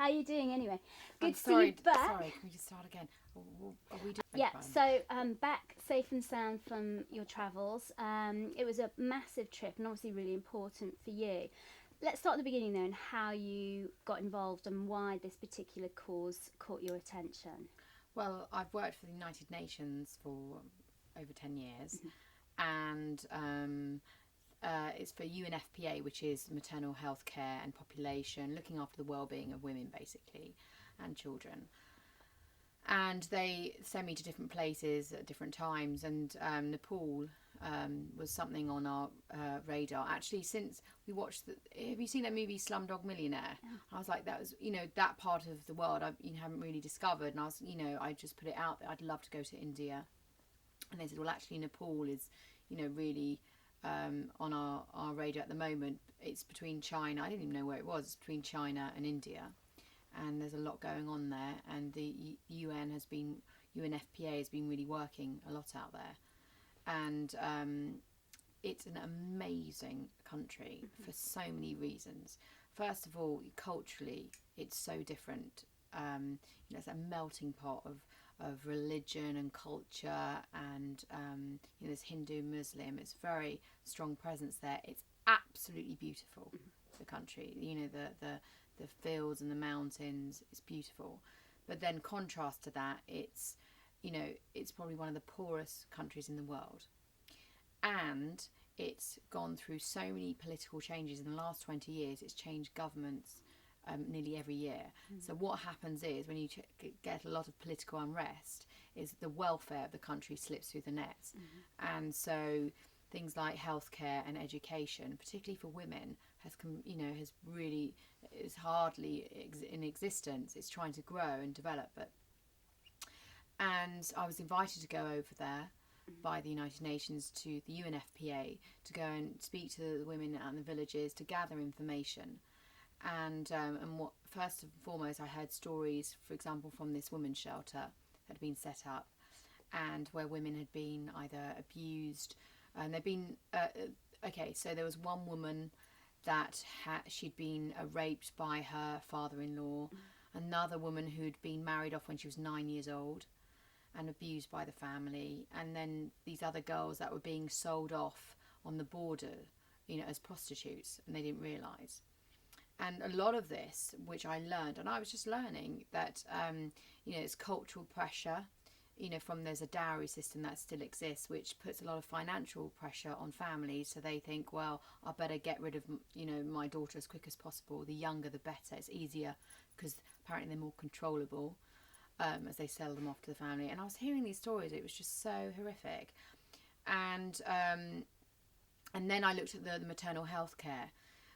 are you doing anyway? Good to sorry, see you back. Sorry, can we just start again? Are we doing Yeah, fun? so back safe and sound from your travels. It was a massive trip and obviously really important for you. Let's start at the beginning though, and how you got involved and why this particular cause caught your attention. Well, I've worked for the United Nations for over 10 years, and it's for UNFPA, which is maternal health care and population, looking after the well-being of women basically and children. And they send me to different places at different times, and Nepal was something on our radar. Actually, since we watched have you seen that movie Slumdog Millionaire? Yeah. I was like, that was, that part of the world I haven't really discovered, and I just put it out there. I'd love to go to India, and they said, well, actually, Nepal is, really on our radar at the moment. It's between China. I didn't even know where it was. It's between China and India. And there's a lot going on there, and the UNFPA has been really working a lot out there, and it's an amazing country for so many reasons. First of all, culturally, it's so different. It's a melting pot of religion and culture, and there's Hindu, Muslim. It's very strong presence there. It's absolutely beautiful. The country, the fields and the mountains, it's beautiful. But then contrast to that, it's probably one of the poorest countries in the world, and it's gone through so many political changes in the last 20 years. It's changed governments nearly every year. So what happens is, when you get a lot of political unrest, is the welfare of the country slips through the nets. And so things like healthcare and education, particularly for women, has really is hardly in existence. It's trying to grow and develop, and I was invited to go over there by the United Nations to the UNFPA to go and speak to the women out in the villages to gather information. And what first and foremost, I heard stories, for example, from this women's shelter that had been set up, and where women had been either abused, and they'd been so there was one woman that she'd been raped by her father-in-law, another woman who'd been married off when she was 9 years old and abused by the family, and then these other girls that were being sold off on the border, as prostitutes, and they didn't realise. And a lot of this, which I learned, and I was just learning that, it's cultural pressure. There's a dowry system that still exists, which puts a lot of financial pressure on families. So they think, well, I better get rid of, my daughter as quick as possible. The younger, the better. It's easier because apparently they're more controllable as they sell them off to the family. And I was hearing these stories. It was just so horrific. And then I looked at the maternal health care,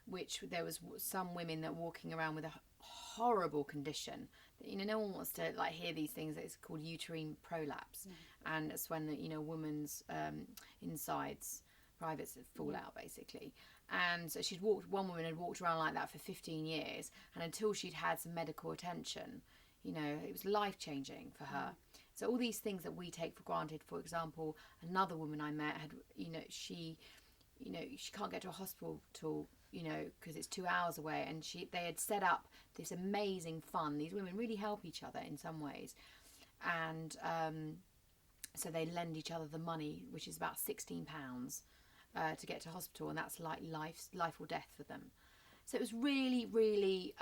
which there was some women that were walking around with a horrible condition. No one wants to hear these things. It's called uterine prolapse, and it's when the woman's insides, privates, fall out basically. And so one woman had walked around like that for 15 years, and until she'd had some medical attention, it was life changing for her. So all these things that we take for granted. For example, another woman I met had, she can't get to a hospital till, because it's 2 hours away, and they had set up this amazing fund. These women really help each other in some ways, and so they lend each other the money, which is about £16 to get to hospital, and that's like life or death for them. So it was really, really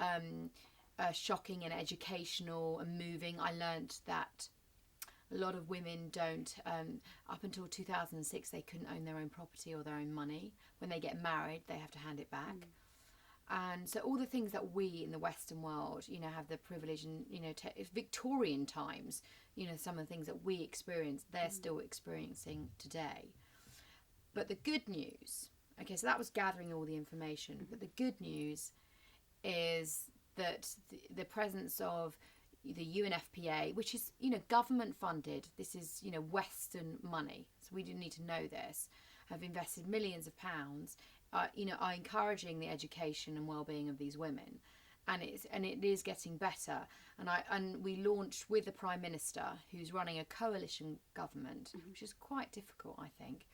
shocking and educational and moving. I learnt that a lot of women don't, up until 2006, they couldn't own their own property or their own money. When they get married, they have to hand it back. And so all the things that we in the Western world, have the privilege, and, Victorian times, some of the things that we experienced, they're still experiencing today. But the good news, okay, so that was gathering all the information. But the good news is that the presence of the UNFPA, which is, government funded, this is, Western money, so we didn't need to know this, have invested millions of pounds, are encouraging the education and well-being of these women, and it is getting better. And we launched with the Prime Minister, who's running a coalition government, which is quite difficult, I think,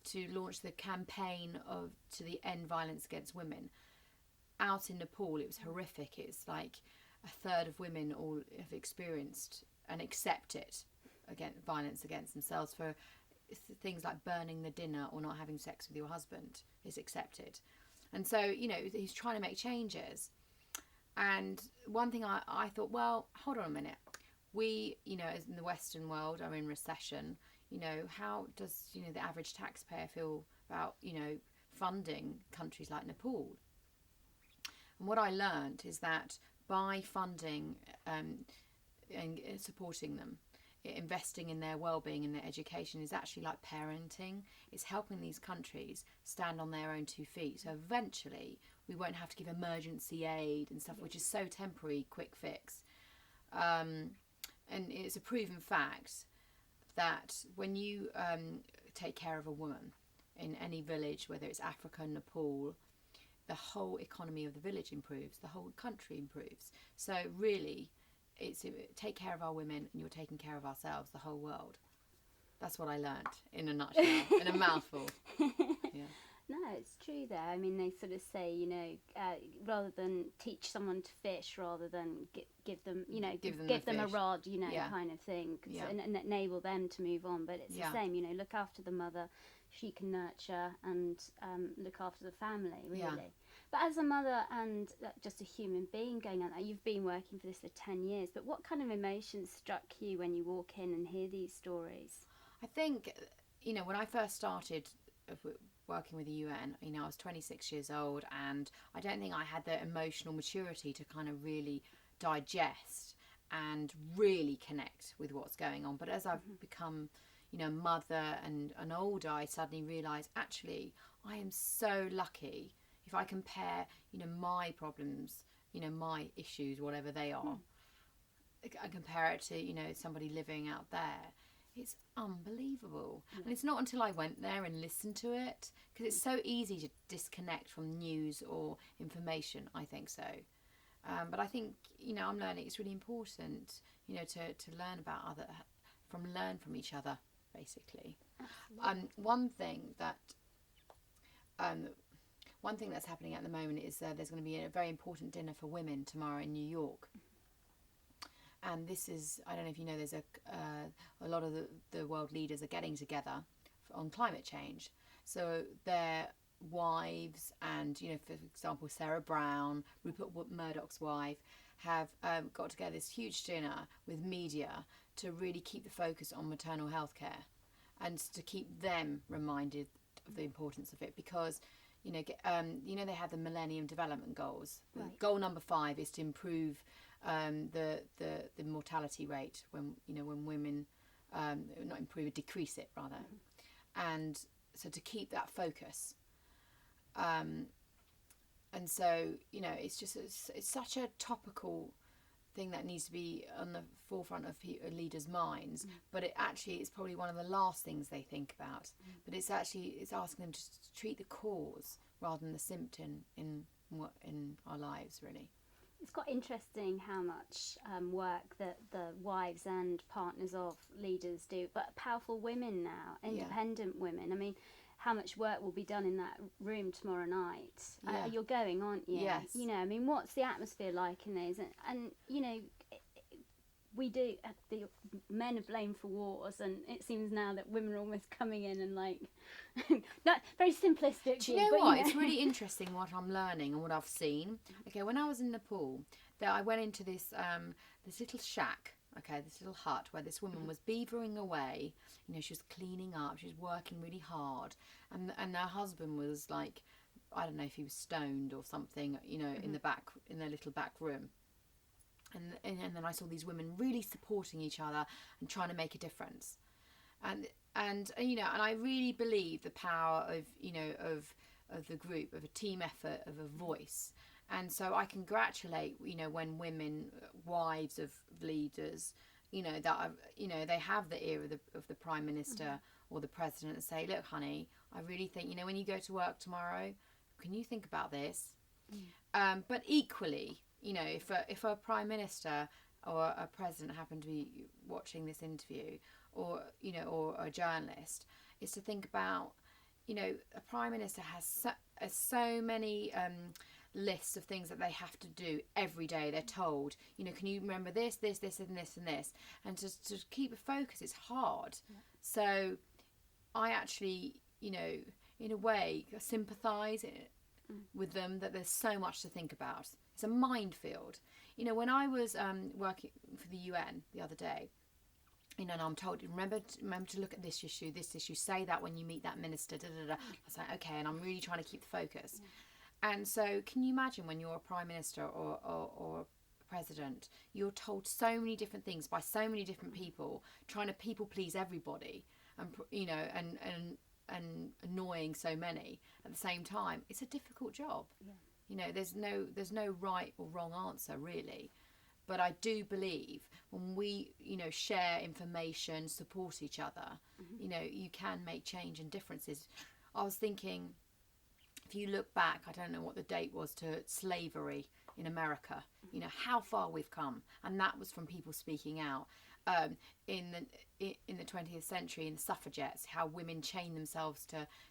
to launch the campaign to the End Violence Against Women. out in Nepal, it was horrific. It's like a third of women all have experienced and accept it, again, violence against themselves for things like burning the dinner or not having sex with your husband is accepted. And so, you know, he's trying to make changes. And one thing I thought, well, hold on a minute. We, you know, as in the Western world, are in recession. You know, how does, you know, the average taxpayer feel about, you know, funding countries like Nepal? And what I learned is that by funding and supporting them, investing in their well-being and their education is actually like parenting. It's helping these countries stand on their own 2 feet. So eventually we won't have to give emergency aid and stuff, which is so temporary, quick fix. And it's a proven fact that when you take care of a woman in any village, whether it's Africa, Nepal, the whole economy of the village improves, the whole country improves. So really, it's take care of our women and you're taking care of ourselves, the whole world. That's what I learned in a nutshell, in a mouthful. Yeah. No, it's true there. I mean, they sort of say, you know, rather than teach someone to fish, rather than give them, you know, give them a rod, you know, kind of thing, and enable them to move on. But it's the same, you know, look after the mother, she can nurture and look after the family, really. Yeah. But as a mother and just a human being going on, you've been working for this for 10 years, but what kind of emotions struck you when you walk in and hear these stories? I think, you know, when I first started working with the UN, you know, I was 26 years old, and I don't think I had the emotional maturity to kind of really digest and really connect with what's going on. But as I've become, you know, mother and older, I suddenly realised, actually, I am so lucky. If I compare, you know, my problems, you know, my issues, whatever they are, I compare it to, you know, somebody living out there, it's unbelievable. And it's not until I went there and listened to it, because it's so easy to disconnect from news or information, I think so. But I think, you know, I'm learning it's really important, you know, to learn about learn from each other, basically. One thing that's happening at the moment is there's going to be a very important dinner for women tomorrow in New York. And this is, I don't know if you know, there's a lot of the world leaders are getting together on climate change. So their wives and, you know, for example, Sarah Brown, Rupert Murdoch's wife, have got together this huge dinner with media to really keep the focus on maternal health care and to keep them reminded of the importance of it, because you know they have the Millennium Development Goals. Right. Goal number 5 is to improve the mortality rate when women not improve, decrease it rather, and so to keep that focus. And so, you know, it's such a topical thing that needs to be on the forefront of leaders' minds, but it's probably one of the last things they think about. But it's asking them to treat the cause rather than the symptom in our lives, really. It's quite interesting how much work that the wives and partners of leaders do, but powerful women now, independent women. I mean, how much work will be done in that room tomorrow night? You're going, aren't you? Yes. You know, I mean, what's the atmosphere like in those? And you know, we do. The men are blamed for wars, and it seems now that women are almost coming in and like, not very simplistic. Do you know what? It's really interesting what I'm learning and what I've seen. Okay, when I was in Nepal, I went into this little shack. Okay, this little hut where this woman was beavering away. You know, she was cleaning up. She was working really hard, and her husband was like, I don't know if he was stoned or something. You know, in their little back room. And then I saw these women really supporting each other and trying to make a difference, and you know, and I really believe the power of, you know, of the group, of a team effort, of a voice. And so I congratulate, you know, when women, wives of leaders, you know, that are, you know, they have the ear of the Prime Minister or the President and say, look, honey, I really think, you know, when you go to work tomorrow, can you think about this? But equally, you know, if a Prime Minister or a President happened to be watching this interview, or, you know, or a journalist, is to think about, you know, a Prime Minister has so many lists of things that they have to do every day. They're told, you know, can you remember this, this, this, and this, and this, and to keep a focus, it's hard. So I actually, you know, in a way sympathise with them, that there's so much to think about. It's a minefield. You know, when I was working for the UN the other day, you know, and I'm told, remember to look at this issue, say that when you meet that minister, da da da. I was like, okay, and I'm really trying to keep the focus. And so can you imagine when you're a prime minister or a president, you're told so many different things by so many different people, trying to people please everybody, and you know, and annoying so many at the same time. It's a difficult job. You know, there's no right or wrong answer really. But I do believe when we, you know, share information, support each other, you know, you can make change and differences. I was thinking, if you look back, I don't know what the date was, to slavery in America, you know, how far we've come. And that was from people speaking out. In the 20th century, in the suffragettes, how women chained themselves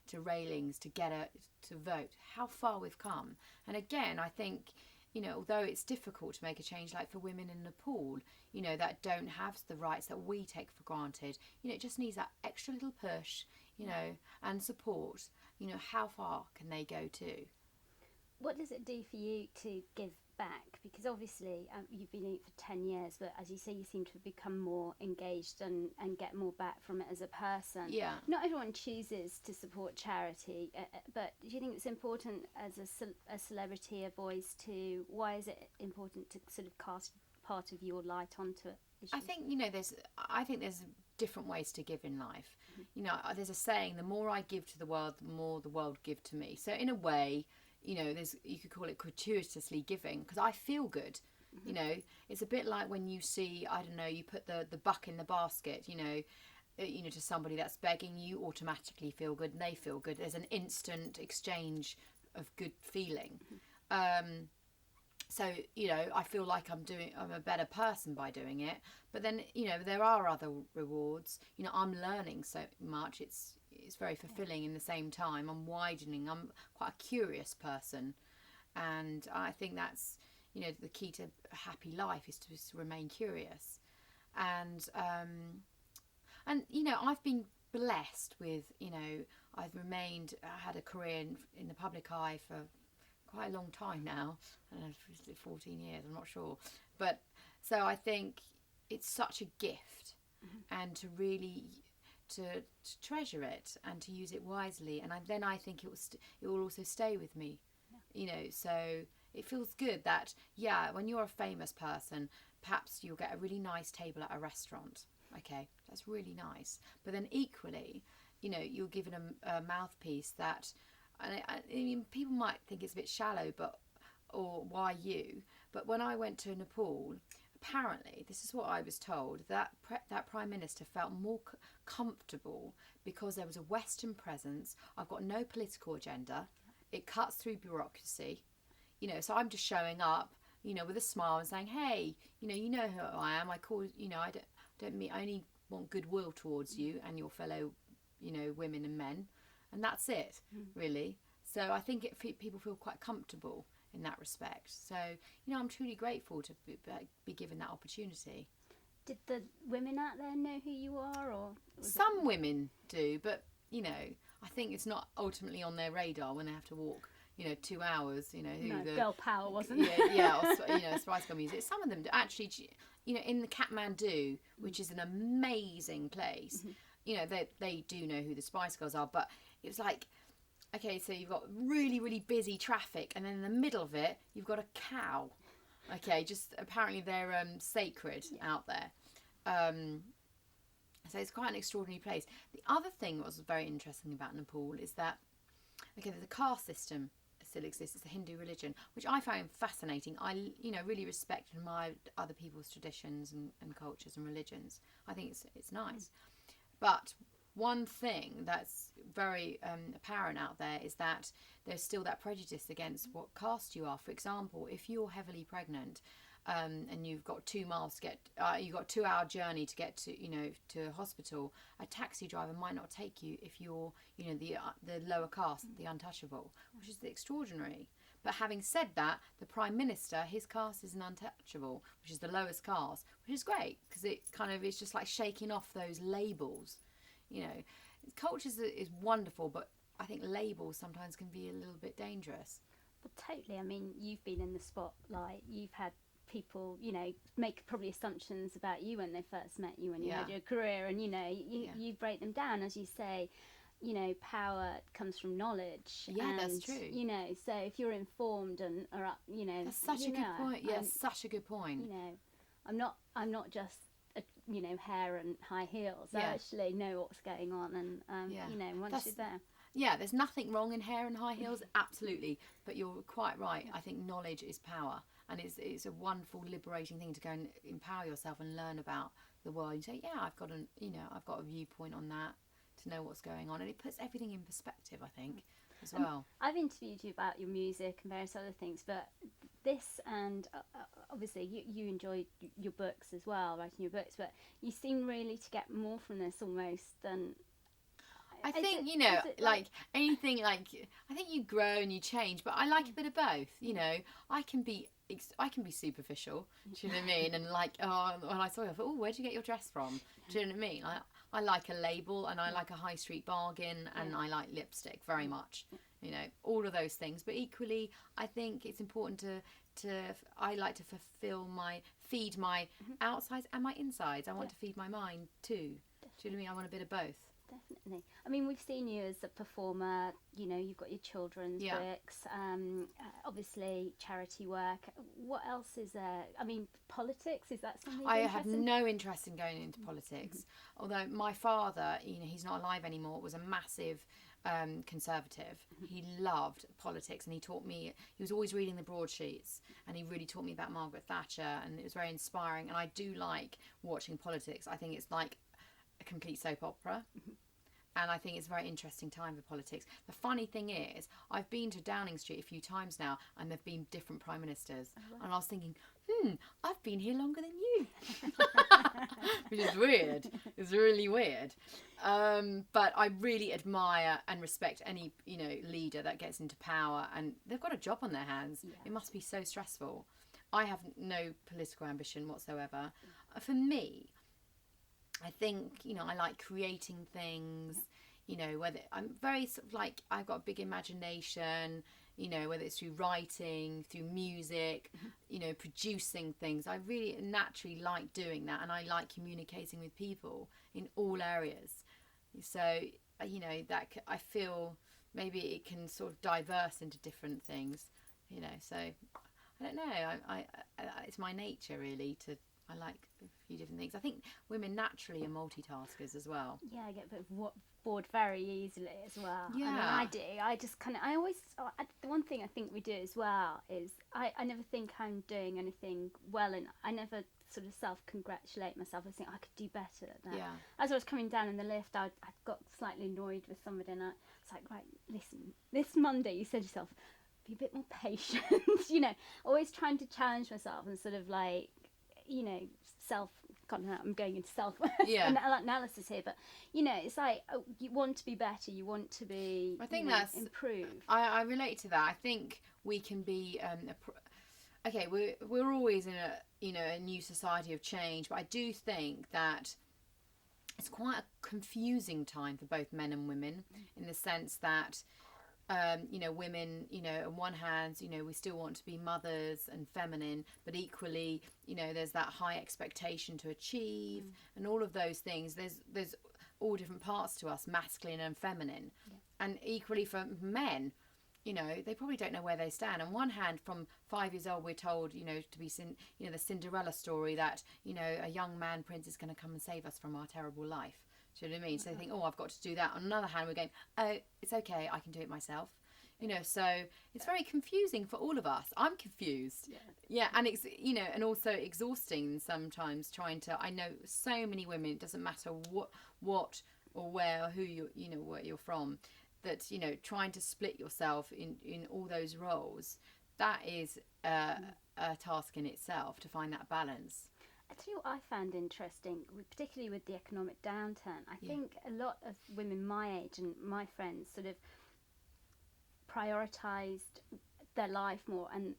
to railings to to vote. How far we've come. And again, I think, you know, although it's difficult to make a change, like for women in Nepal, you know, that don't have the rights that we take for granted, you know, it just needs that extra little push, you know, and support. You know, how far can they go to? What does it do for you to give back? Because obviously you've been in it for 10 years, but as you say, you seem to have become more engaged and get more back from it as a person. Yeah. Not everyone chooses to support charity, but do you think it's important as a celebrity, a voice, why is it important to sort of cast part of your light onto it? I think, you know, there's different ways to give in life. You know, there's a saying, the more I give to the world, the more the world give to me. So in a way, you know, you could call it gratuitously giving, because I feel good. You know, it's a bit like when you see, I don't know, you put the buck in the basket, you know, to somebody that's begging, you automatically feel good and they feel good. There's an instant exchange of good feeling. So, you know, I feel like I'm a better person by doing it. But then, you know, there are other rewards. You know, I'm learning so much. It's very fulfilling in the same time. I'm widening. I'm quite a curious person. And I think that's, you know, the key to a happy life is to remain curious. And you know, I've been blessed with, you know, I had a career in the public eye for quite a long time now. I don't know, 14 years, I'm not sure. But so I think it's such a gift, and to really to treasure it and to use it wisely, and then I think it will also stay with me. You know, so it feels good that, yeah, when you're a famous person, perhaps you'll get a really nice table at a restaurant. Okay, that's really nice. But then equally, you know, you're given a mouthpiece that, I mean, people might think it's a bit shallow, or why you? But when I went to Nepal, apparently, this is what I was told, that Prime Minister felt more comfortable because there was a Western presence. I've got no political agenda. It cuts through bureaucracy. You know, so I'm just showing up, you know, with a smile and saying, hey, you know who I am. I call, you know, I only want goodwill towards you and your fellow, you know, women and men. And that's it, really. So I think people feel quite comfortable in that respect. So, you know, I'm truly grateful to be given that opportunity. Did the women out there know who you are, or some women do, but you know, I think it's not ultimately on their radar when they have to walk, you know, 2 hours. You know, no, girl power wasn't it? Or, you know, Spice Girl music. Some of them do. Actually, you know, in the Kathmandu, which is an amazing place, you know, they do know who the Spice Girls are, but it was like, okay, so you've got really, really busy traffic, and then in the middle of it, you've got a cow. Okay, just apparently they're sacred out there. So it's quite an extraordinary place. The other thing that was very interesting about Nepal is that, okay, the caste system still exists. It's a Hindu religion, which I find fascinating. I, you know, really respect and admire other people's traditions and cultures and religions. I think it's nice. But one thing that's very apparent out there is that there's still that prejudice against what caste you are. For example, if you're heavily pregnant and you've got 2 miles to get, you've got 2 hour journey to get to, you know, to a hospital, a taxi driver might not take you if you're, you know, the lower caste, the untouchable, which is extraordinary. But having said that, the Prime Minister, his caste is an untouchable, which is the lowest caste, which is great because it kind of is just like shaking off those labels. You know, culture is wonderful, but I think labels sometimes can be a little bit dangerous. But totally. I mean, you've been in the spotlight. You've had people, make probably assumptions about you when they first met you, when you had your career, and you break them down, as you say. Power comes from knowledge. Yeah, and, that's true. So if you're informed and are up, that's such a good point. Yeah, such a good point. I'm not just hair and high heels. I actually know what's going on, and once you're there. Yeah, there's nothing wrong in hair and high heels, absolutely. But you're quite right. I think knowledge is power, and it's a wonderful, liberating thing to go and empower yourself and learn about the world. You say, I've got a viewpoint on that, to know what's going on, and it puts everything in perspective, I think, as well. I've interviewed you about your music and various other things, but this, and obviously you enjoyed your books as well, writing your books, but you seem really to get more from this almost than... I think, anything, I think you grow and you change, but I like a bit of both, I can be superficial, do you know what I mean? And when I saw you, I thought, where'd you get your dress from? Do you know what I mean? I like a label, and I like a high street bargain, and I like lipstick very much, all of those things. But equally, I think it's important I like to feed my outsides and my insides. I want to feed my mind too. Do you know what I mean? I want a bit of both. Definitely. I mean, we've seen you as a performer, you've got your children's books, obviously charity work. What else is there? I mean, politics, is that something I have no interest in going into politics. Although my father, he's not alive anymore, was a massive conservative. He loved politics, and he was always reading the broadsheets, and he really taught me about Margaret Thatcher, and it was very inspiring. And I do like watching politics. I think it's like a complete soap opera, and I think it's a very interesting time for politics. The funny thing is, I've been to Downing Street a few times now, and there've been different prime ministers, and I was thinking, I've been here longer than you, which is weird. It's really weird. But I really admire and respect any leader that gets into power, and they've got a job on their hands. It must be so stressful. I have no political ambition whatsoever. For me, I think, I like creating things, whether I'm very sort of I've got a big imagination, whether it's through writing, through music, producing things. I really naturally like doing that, and I like communicating with people in all areas. So, that I feel maybe it can sort of diverse into different things, so I don't know. I it's my nature really I like a few different things. I think women naturally are multitaskers as well. Yeah, I get a bit bored very easily as well. Yeah. I mean, I do. I just the one thing I think we do as well is I never think I'm doing anything well, and I never sort of self-congratulate myself. I think I could do better at that. Yeah. As I was coming down in the lift, I got slightly annoyed with somebody, and I was like, right, listen, this Monday you said to yourself, be a bit more patient, always trying to challenge myself and sort of I'm going into analysis here, but it's like you want to be better, you want to be improve. I relate to that. I think we can be we're always in a new society of change, but I do think that it's quite a confusing time for both men and women, in the sense that women, on one hand, we still want to be mothers and feminine, but equally, there's that high expectation to achieve and all of those things. There's all different parts to us, masculine and feminine. Yeah. And equally for men, they probably don't know where they stand. On one hand, from 5 years old, we're told, to be, the Cinderella story that, a young man prince is going to come and save us from our terrible life. Do you know what I mean? So they think, I've got to do that. On the other hand, we're going, it's okay, I can do it myself. So it's very confusing for all of us. I'm confused. Yeah, and it's, and also exhausting sometimes I know so many women, it doesn't matter what or where or who where you're from, that, trying to split yourself in all those roles, that is a task in itself, to find that balance. I tell you what I found interesting, particularly with the economic downturn. I think a lot of women my age and my friends sort of prioritised their life more. And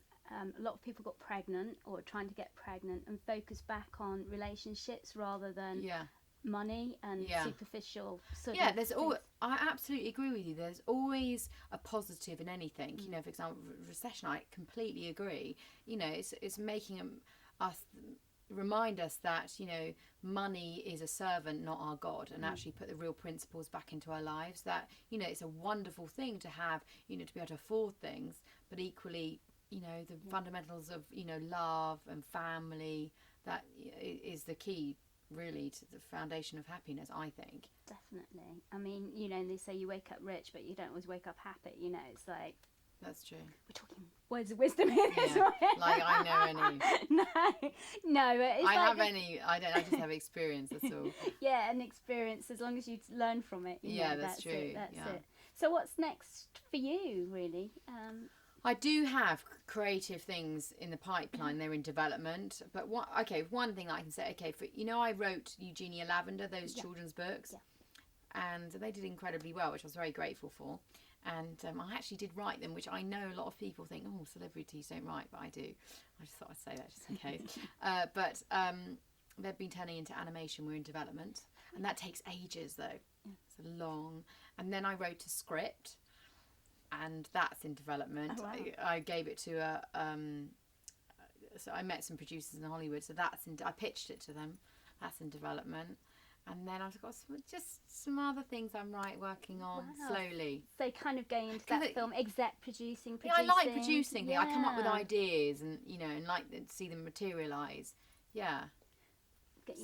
a lot of people got pregnant or are trying to get pregnant and focus back on relationships rather than money and superficial sort of there's all. I absolutely agree with you. There's always a positive in anything. You know, for example, recession. I completely agree. You know, it's making us remind us that, you know, money is a servant, not our God, and actually put the real principles back into our lives. That, you know, it's a wonderful thing to have, you know, to be able to afford things, but equally, you know, the fundamentals of, you know, love and family, that is the key really to the foundation of happiness, I think. Definitely. I mean, you know, they say you wake up rich, but you don't always wake up happy. You know, it's like, that's true. we're talking words of wisdom here. Like I know any. no, but it's I like have any. I don't. I just have experience. That's all. Yeah, an experience. As long as you learn from it. You know, that's true. That's it. So what's next for you, really? I do have creative things in the pipeline. They're in development. But one thing I can say, for, you know, I wrote Eugenia Lavender, those children's books, and they did incredibly well, which I was very grateful for. And I actually did write them, which I know a lot of people think, oh, celebrities don't write, but I do. I just thought I'd say that just in case. But they've been turning into animation. We're in development, and that takes ages though. It's long. And then I wrote a script, and that's in development. Oh, wow. I gave it to so I met some producers in Hollywood, so I pitched it to them. That's in development. And then I've got some other things I'm working on slowly. So kind of going into that film, producing. Yeah, I like producing. I come up with ideas and, you know, and like to see them materialise. Yeah.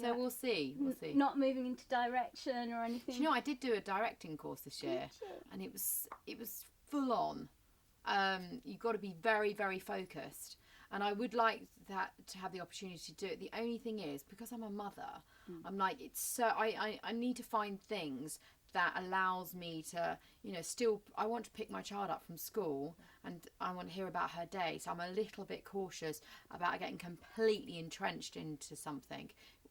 So we'll see. Not moving into direction or anything. Do you know, I did do a directing course this year, and it was full on. You've got to be very, very focused. And I would like that to have the opportunity to do it. The only thing is, because I'm a mother, I'm like, it's so I need to find things that allows me to, you know, still, I want to pick my child up from school and I want to hear about her day. So I'm a little bit cautious about getting completely entrenched into something.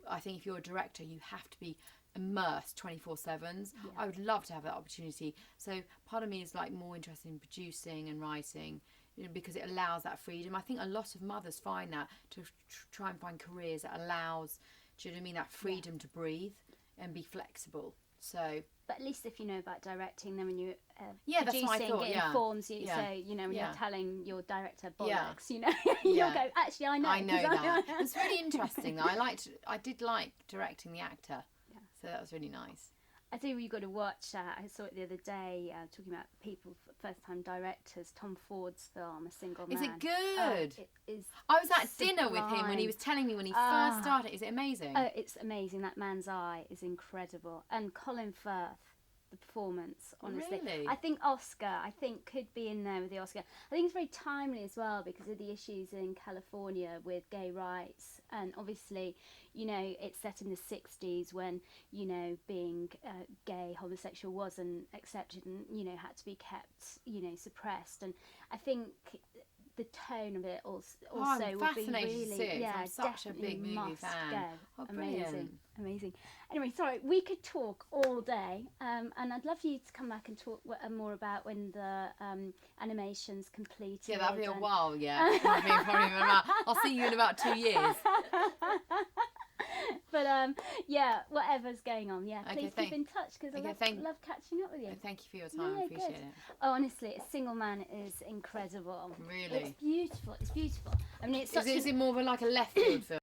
I think if you're a director, you have to be immersed 24/7. I would love to have that opportunity. So part of me is like more interested in producing and writing, you know, because it allows that freedom. I think a lot of mothers find that to try and find careers that allows, do you know what I mean, that freedom to breathe and be flexible. So, but at least if you know about directing, then when you that's producing, what I thought, it informs you. So, you know, when you're telling your director bollocks, you know, you'll go, actually, I know. I know that. It's really interesting. I did like directing the actor. Yeah. So that was really nice. I think you've got to watch. I saw it the other day, talking about people, first-time directors. Tom Ford's film, A Single Man. Is it good? It is. I was at dinner with him when he was telling me when he first started. Is it amazing? Oh, it's amazing. That man's eye is incredible. And Colin Firth, the performance, honestly. Really? I think Oscar, could be in there with the Oscar. I think it's very timely as well because of the issues in California with gay rights. And obviously, you know, it's set in the 60s when, you know, being gay, homosexual wasn't accepted and, you know, had to be kept, you know, suppressed. And I think the tone of it also would be really, I'm such a big movie fan. Go. Amazing. Anyway, sorry, we could talk all day, and I'd love for you to come back and talk more about when the animation's completed. Yeah, that'll be a while. Yeah, I'll see you in about 2 years. But whatever's going on, please keep in touch because I love catching up with you. Thank you for your time. I appreciate it. Oh, honestly, A Single Man is incredible. Really? It's beautiful. I mean, it's such is it more of like a left field film?